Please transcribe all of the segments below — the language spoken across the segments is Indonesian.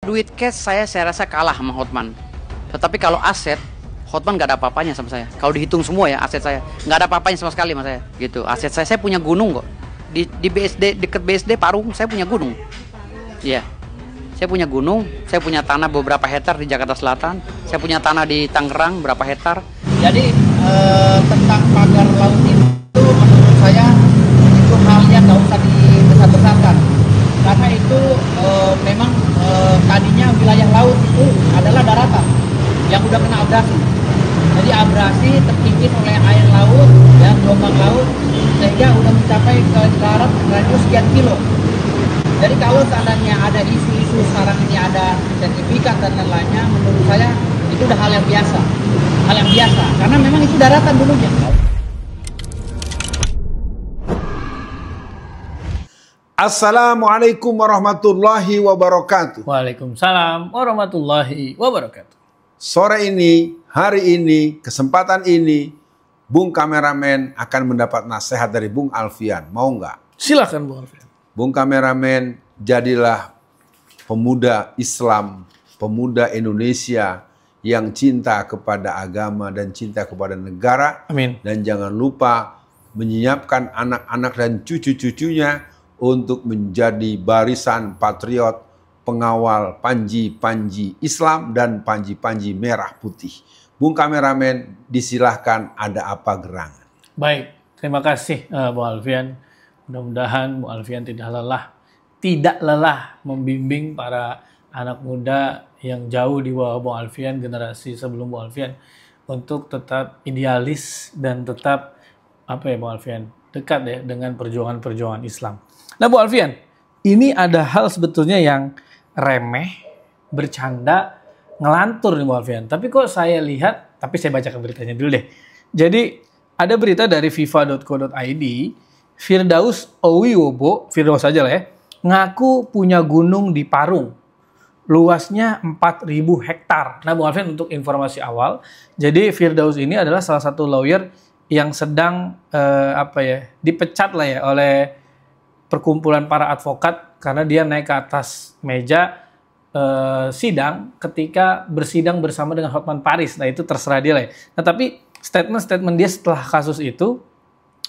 Duit cash saya rasa kalah sama Hotman. Tetapi kalau aset, Hotman nggak ada apa-apanya sama saya. Kalau dihitung semua ya aset saya, nggak ada apa-apanya sama sekali sama saya. Gitu. Aset saya punya gunung kok. Di BSD, deket BSD Parung, saya punya gunung. Iya. Saya punya gunung, saya punya tanah beberapa hektar di Jakarta Selatan, saya punya tanah di Tangerang berapa hektar. Jadi tentang pagar laut itu menurut saya itu halnya nggak usah dibesar-besarkan, karena itu memang tadinya wilayah laut itu adalah daratan yang udah kena abrasi. Jadi abrasi terkikis oleh air laut dan gelombang laut sehingga udah mencapai ke darat radius sekian kilo. Jadi kalau seandainya ada isu-isu sekarang ini ada sertifikat dan lain-lainnya, menurut saya itu udah hal yang biasa. Hal yang biasa, karena memang itu daratan dulunya. Assalamualaikum warahmatullahi wabarakatuh. Waalaikumsalam warahmatullahi wabarakatuh. Sore ini, hari ini, kesempatan ini, Bung Kameramen akan mendapat nasihat dari Bung Alfian. Mau nggak? Silakan Bung Alfian. Bung Kameramen, jadilah pemuda Islam, pemuda Indonesia yang cinta kepada agama dan cinta kepada negara. Amin. Dan jangan lupa menyiapkan anak-anak dan cucu-cucunya untuk menjadi barisan patriot, pengawal panji-panji Islam dan panji-panji merah putih. Bung Kameramen, disilahkan, ada apa gerangan? Baik, terima kasih Bung Alfian. Mudah-mudahan Bung Alfian tidak lelah membimbing para anak muda yang jauh di bawah Bung Alfian, generasi sebelum Bung Alfian, untuk tetap idealis dan tetap Bung Alfian, dekat ya dengan perjuangan-perjuangan Islam. Nah Bung Alfian, ini ada hal sebetulnya yang remeh, bercanda, ngelantur nih Bung Alfian. Tapi kok saya lihat, tapi saya bacakan beritanya dulu deh. Jadi ada berita dari fifa.co.id, Firdaus Owiwobo, Firdaus aja lah ya, ngaku punya gunung di Parung. Luasnya 4.000 hektar. Nah Bung Alfian, untuk informasi awal, jadi Firdaus ini adalah salah satu lawyer yang sedang dipecat lah ya oleh perkumpulan para advokat karena dia naik ke atas meja sidang ketika bersidang bersama dengan Hotman Paris. Nah itu terserah dia lah ya. Nah tapi statement dia setelah kasus itu,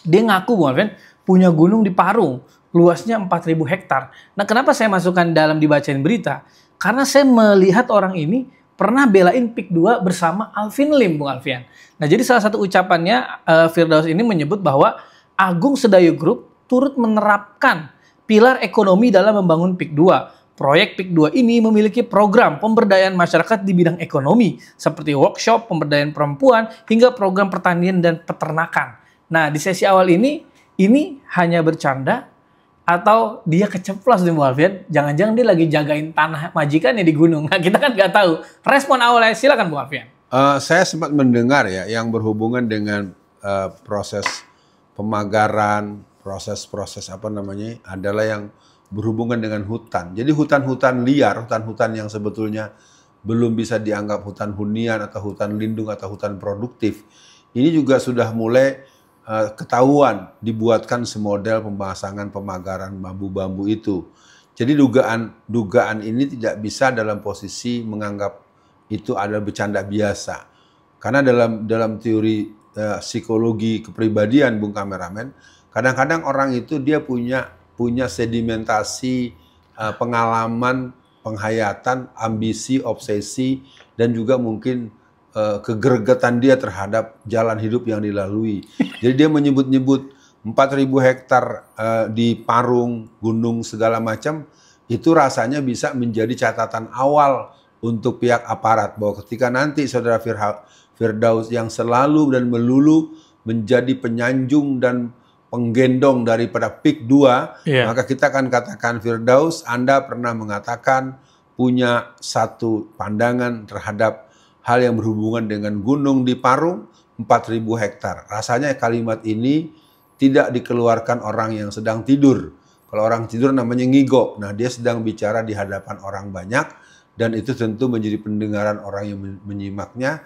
dia ngaku Bung Alfian punya gunung di Parung, luasnya 4.000 hektar. Nah kenapa saya masukkan dalam dibacain berita? Karena saya melihat orang ini pernah belain PIK 2 bersama Alvin Lim, Bung Alfian. Nah jadi salah satu ucapannya Firdaus ini menyebut bahwa Agung Sedayo Group turut menerapkan pilar ekonomi dalam membangun PIK 2. Proyek PIK 2 ini memiliki program pemberdayaan masyarakat di bidang ekonomi seperti workshop, pemberdayaan perempuan, hingga program pertanian dan peternakan. Nah di sesi awal ini hanya bercanda atau dia keceplos nih Bung Alfian? Jangan-jangan dia lagi jagain tanah majikannya di gunung. Nah kita kan nggak tahu. Respon awalnya silakan Bung Alfian. Saya sempat mendengar ya yang berhubungan dengan proses pemagaran, proses-proses adalah yang berhubungan dengan hutan. Jadi hutan-hutan liar, hutan-hutan yang sebetulnya belum bisa dianggap hutan hunian atau hutan lindung atau hutan produktif. Ini juga sudah mulai ketahuan dibuatkan semodel pemasangan pemagaran bambu-bambu itu. Jadi dugaan ini tidak bisa dalam posisi menganggap itu adalah bercanda biasa. Karena dalam teori psikologi kepribadian Bung Kameramen, kadang-kadang orang itu dia punya sedimentasi pengalaman, penghayatan, ambisi, obsesi, dan juga mungkin kegergetan dia terhadap jalan hidup yang dilalui. Jadi dia menyebut-nyebut 4.000 hektar di Parung, gunung segala macam, itu rasanya bisa menjadi catatan awal untuk pihak aparat bahwa ketika nanti saudara Firdaus yang selalu dan melulu menjadi penyanjung dan penggendong daripada PIK 2, maka kita akan katakan, Firdaus, Anda pernah mengatakan punya satu pandangan terhadap hal yang berhubungan dengan gunung di Parung 4.000 hektar. Rasanya kalimat ini tidak dikeluarkan orang yang sedang tidur. Kalau orang tidur namanya ngigo. Nah dia sedang bicara di hadapan orang banyak dan itu tentu menjadi pendengaran orang yang menyimaknya.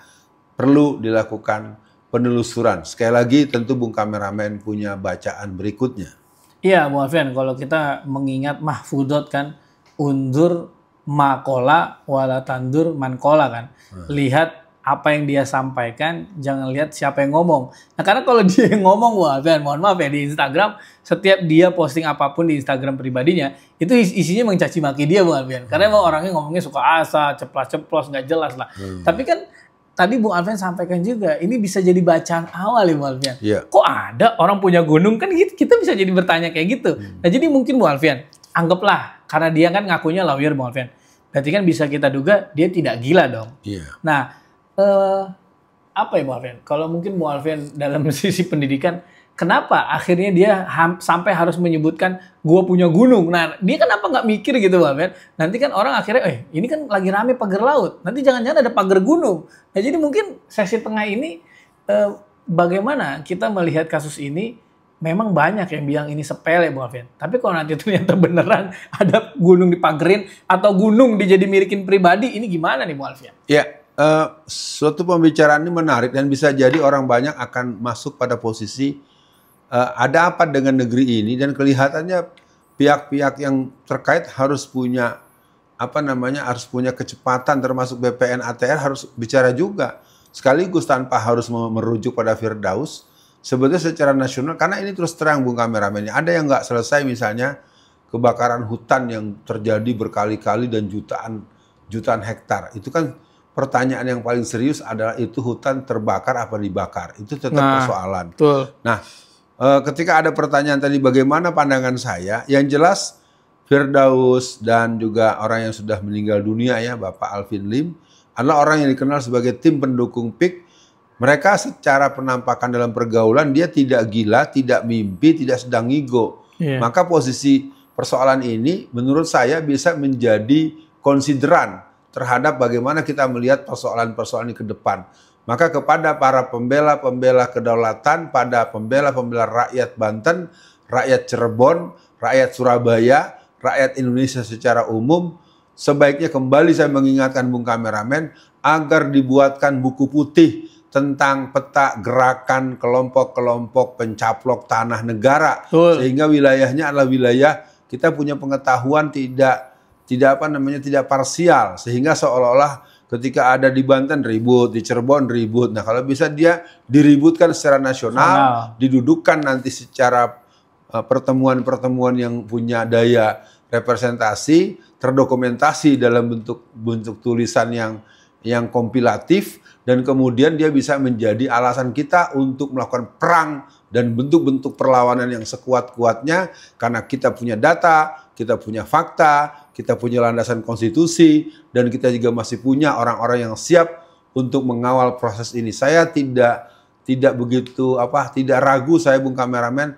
Perlu dilakukan penelusuran. Sekali lagi tentu Bung Kameramen punya bacaan berikutnya. Iya Bung Alfian, kalau kita mengingat Mahfudot kan, undur makola wala tandur mankola kan. Lihat apa yang dia sampaikan, jangan lihat siapa yang ngomong. Nah, karena kalau dia yang ngomong, wah, mohon maaf ya, di Instagram, setiap dia posting apapun di Instagram pribadinya, itu isinya mencaci maki dia, Bung Alfian. Karena emang orangnya ngomongnya suka asa, ceplas-ceplos, nggak jelas lah. Tapi kan tadi Bung Alfian sampaikan juga, ini bisa jadi bacaan awal ya Bung Alfian. Iya. Kok ada orang punya gunung kan gitu, kita bisa jadi bertanya kayak gitu. Nah, jadi mungkin Bung Alfian, anggaplah, karena dia kan ngakunya lawyer Bung Alfian. Berarti kan bisa kita duga dia tidak gila dong. Iya. Nah, apa ya Bung Alfian? Kalau mungkin Bung Alfian dalam sisi pendidikan, kenapa akhirnya dia sampai harus menyebutkan gua punya gunung? Nah, dia kenapa nggak mikir gitu Bung Alfian? Nanti kan orang akhirnya, ini kan lagi rame pagar laut. Nanti jangan-jangan ada pagar gunung. Nah, jadi mungkin sesi tengah ini bagaimana kita melihat kasus ini? Memang banyak yang bilang ini sepele Bung Alfian. Tapi kalau nanti ternyata beneran ada gunung dipagerin atau gunung dijadi milikin pribadi, ini gimana nih Bung Alfian? Ya. Suatu pembicaraan ini menarik dan bisa jadi orang banyak akan masuk pada posisi ada apa dengan negeri ini, dan kelihatannya pihak-pihak yang terkait harus punya harus punya kecepatan, termasuk BPN ATR harus bicara juga sekaligus tanpa harus merujuk pada Firdaus. Sebetulnya secara nasional, karena ini terus terang Bung Kameramen, ada yang nggak selesai, misalnya kebakaran hutan yang terjadi berkali-kali dan jutaan hektar. Itu kan pertanyaan yang paling serius adalah, itu hutan terbakar apa dibakar? Itu tetap persoalan. Betul. Nah, ketika ada pertanyaan tadi bagaimana pandangan saya, yang jelas Firdaus dan juga orang yang sudah meninggal dunia ya, Bapak Alvin Lim, adalah orang yang dikenal sebagai tim pendukung PIK. Mereka secara penampakan dalam pergaulan, dia tidak gila, tidak mimpi, tidak sedang ngigo. Maka posisi persoalan ini menurut saya bisa menjadi konsideran terhadap bagaimana kita melihat persoalan-persoalan ini ke depan. Maka kepada para pembela-pembela kedaulatan, pada pembela-pembela rakyat Banten, rakyat Cirebon, rakyat Surabaya, rakyat Indonesia secara umum, sebaiknya kembali saya mengingatkan Bung Kameramen, agar dibuatkan buku putih tentang peta gerakan kelompok-kelompok pencaplok tanah negara. Sehingga wilayahnya adalah wilayah kita punya pengetahuan tidak parsial, sehingga seolah-olah ketika ada di Banten ribut, di Cirebon ribut. Nah, kalau bisa dia diributkan secara nasional, didudukkan nanti secara pertemuan-pertemuan yang punya daya representasi, terdokumentasi dalam bentuk tulisan yang kompilatif, dan kemudian dia bisa menjadi alasan kita untuk melakukan perang dan bentuk-bentuk perlawanan yang sekuat-kuatnya, karena kita punya data, kita punya fakta, kita punya landasan konstitusi, dan kita juga masih punya orang-orang yang siap untuk mengawal proses ini. Saya tidak tidak ragu saya Bung Kameramen,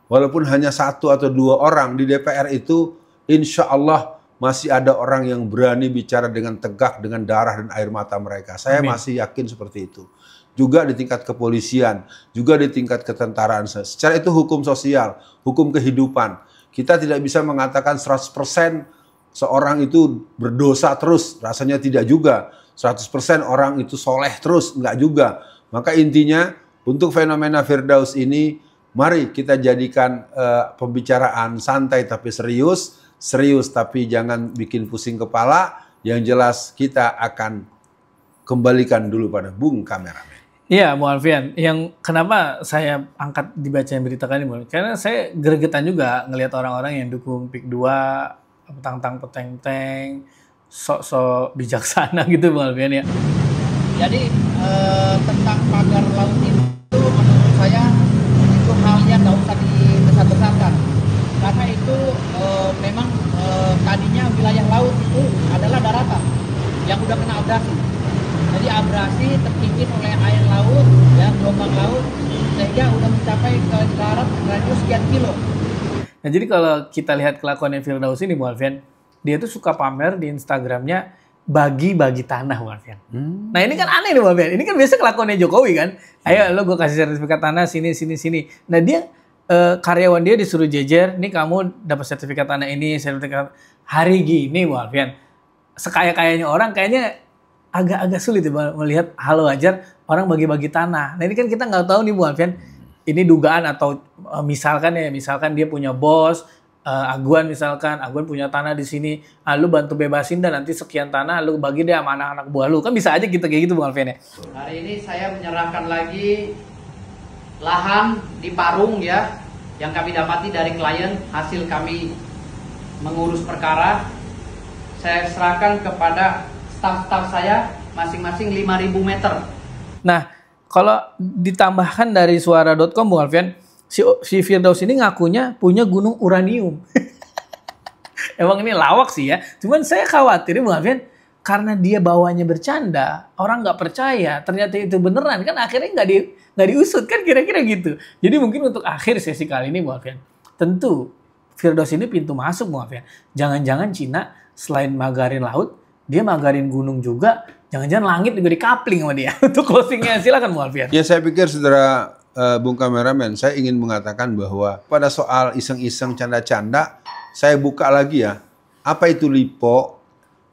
walaupun hanya 1 atau 2 orang di DPR itu, insya Allah masih ada orang yang berani bicara dengan tegak, dengan darah dan air mata mereka. Saya masih yakin seperti itu. Juga di tingkat kepolisian, juga di tingkat ketentaraan. Secara itu hukum sosial, hukum kehidupan. Kita tidak bisa mengatakan 100% seorang itu berdosa terus, rasanya tidak juga. 100% orang itu soleh terus, enggak juga. Maka intinya untuk fenomena Firdaus ini, mari kita jadikan pembicaraan santai tapi serius, serius tapi jangan bikin pusing kepala. Yang jelas kita akan kembalikan dulu pada Bung Kameramen. Iya, Bung Alfian. Yang kenapa saya angkat dibacain berita kali ini, karena saya gregetan juga ngelihat orang-orang yang dukung PIK 2, petang-tang peteng-teng, sok-sok bijaksana gitu, Bung Alfian ya. Jadi tentang pagar laut itu menurut saya itu hal yang nggak usah dibesar-besarkan, karena itu memang tadinya wilayah laut itu adalah daratan yang udah kena abrasi. Jadi abrasi terkikis oleh air laut, ya, gelombang laut, sehingga udah mencapai ke darat radius sekian kilo. Nah, jadi kalau kita lihat kelakuannya Firdaus ini, Bung Alfian, dia tuh suka pamer di Instagramnya bagi-bagi tanah, Bung Alfian. Nah, ini kan aneh nih, Bung Alfian. Ini kan biasa kelakuannya Jokowi kan. Ayo lo gue kasih sertifikat tanah sini. Nah, dia karyawan dia disuruh jejer, nih kamu dapat sertifikat tanah ini, sertifikat hari gini, Bung Alfian. Sekaya-kayanya orang kayaknya agak sulit ya melihat hal wajar orang bagi-bagi tanah. Nah, ini kan kita nggak tahu nih Bung Alfian, ini dugaan atau misalkan dia punya bos, Aguan misalkan, Aguan punya tanah di sini, lu bantu bebasin dan nanti sekian tanah lu bagi deh sama anak-anak buah lu. Kan bisa aja gitu kayak gitu Bung Alfian ya. Hari ini saya menyerahkan lagi lahan di Parung ya, yang kami dapati dari klien hasil kami mengurus perkara. Saya serahkan kepada staf-staf saya masing-masing 5.000 meter. Nah, kalau ditambahkan dari suara.com Bung Alfian, si Firdaus ini ngakunya punya gunung uranium. Emang ini lawak sih ya. Cuman saya khawatir Bung Alfian, karena dia bawanya bercanda, orang nggak percaya, ternyata itu beneran, kan akhirnya nggak diusut kan kira-kira gitu. Jadi mungkin untuk akhir sesi kali ini Bung Alfian, tentu Firdaus ini pintu masuk Bung Alfian. Jangan-jangan Cina selain magarin laut, dia magarin gunung juga, jangan-jangan langit juga dikapling sama dia. Untuk closingnya silakan Bung Alfian. Ya saya pikir saudara Bung Kameramen, saya ingin mengatakan bahwa pada soal iseng-iseng canda-canda, saya buka lagi ya. Apa itu LIPO?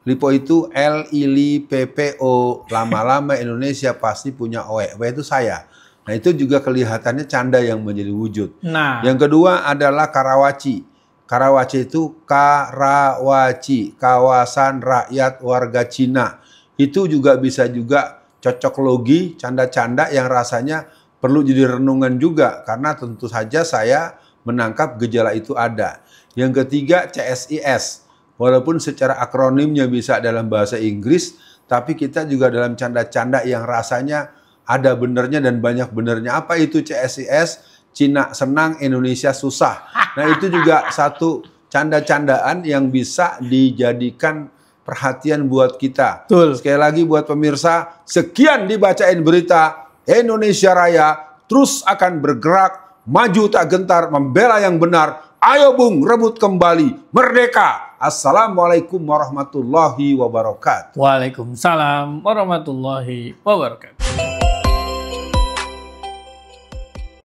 LIPO itu LIPO, lama-lama Indonesia pasti punya OE. OE itu saya. Nah itu juga kelihatannya canda yang menjadi wujud. Nah, Yang kedua adalah Karawaci. Karawaci itu Karawaci, kawasan rakyat warga Cina. Itu juga bisa juga cocok logi, canda-canda yang rasanya perlu jadi renungan juga. Karena tentu saja saya menangkap gejala itu ada. Yang ketiga CSIS. Walaupun secara akronimnya bisa dalam bahasa Inggris, tapi kita juga dalam canda-canda yang rasanya ada benernya dan banyak benernya. Apa itu CSIS? Cina senang, Indonesia susah. Nah itu juga satu canda-candaan yang bisa dijadikan perhatian buat kita. Betul. Sekali lagi buat pemirsa, sekian dibacain berita Indonesia Raya terus akan bergerak, maju tak gentar, membela yang benar. Ayo Bung, rebut kembali, merdeka. Assalamualaikum warahmatullahi wabarakatuh. Waalaikumsalam warahmatullahi wabarakatuh.